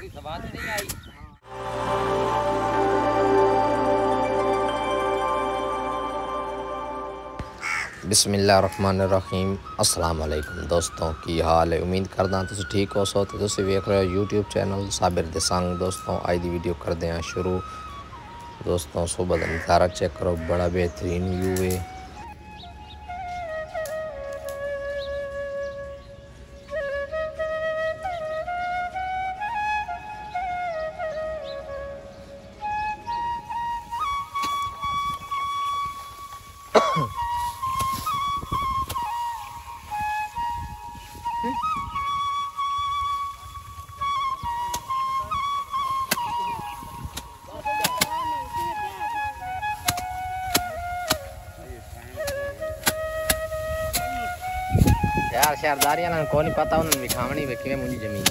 बिस्मिल्लाहिर्रहमानिर्रहीम। अस्सलाम वालेकुम दोस्तों, की हाल है। उम्मीद करदा तुम ठीक हो सो। तुम वेख रहे हो यूट्यूब चैनल साबिर दे संग। दोस्तों अज की वीडियो करते हैं शुरू। दोस्तों सुबह का नज़ारा चेक करो, बड़ा बेहतरीन व्यू है। यार शहरदारियां को नहीं पता, उन्होंने विखावनी वे कि मुझी जमीन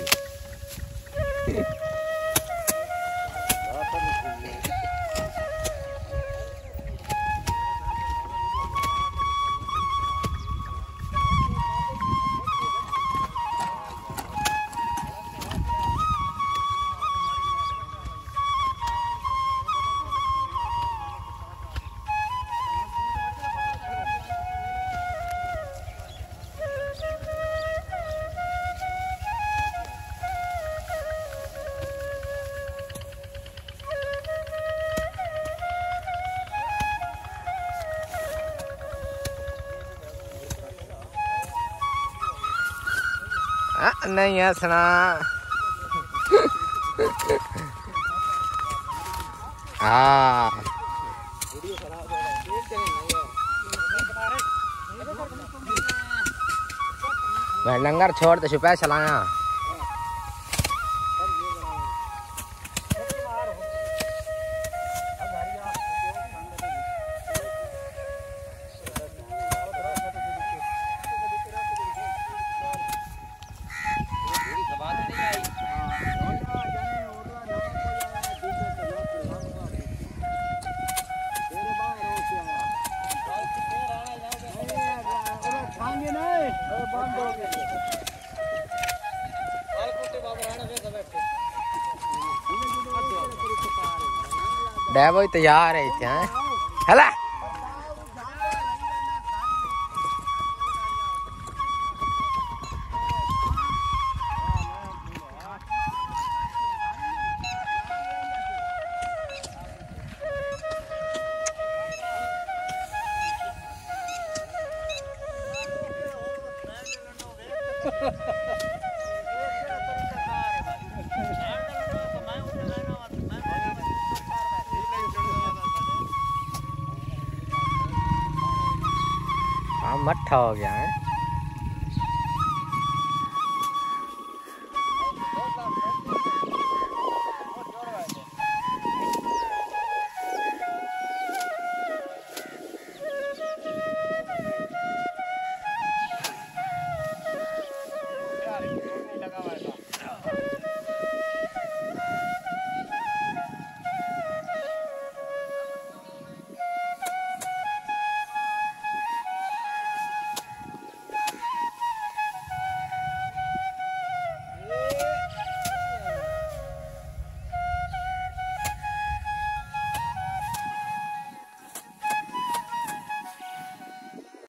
नहीं हंसना। हाँ मैं लंगर छोड़ दे छुपा चलाया। डेवो तैयार है इतना हला मट्ठा हो गया है।